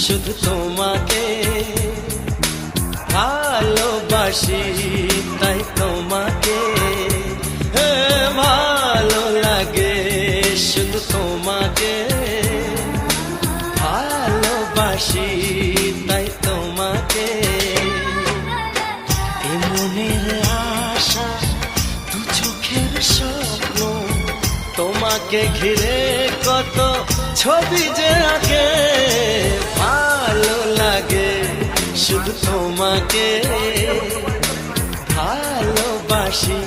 শুধু তোমাকে ভালোবাসি, তাই তোমাকে ভালো লাগে, শুধু তোমাকে ভালোবাসি, তাই তোমাকে। এ মনের আশা, দু চোখের স্বপ্ন, তোমাকে ঘিরে কত ছবি যে আঁকে, ভালো লাগে, শুধু তোমাকে ভালোবাসি।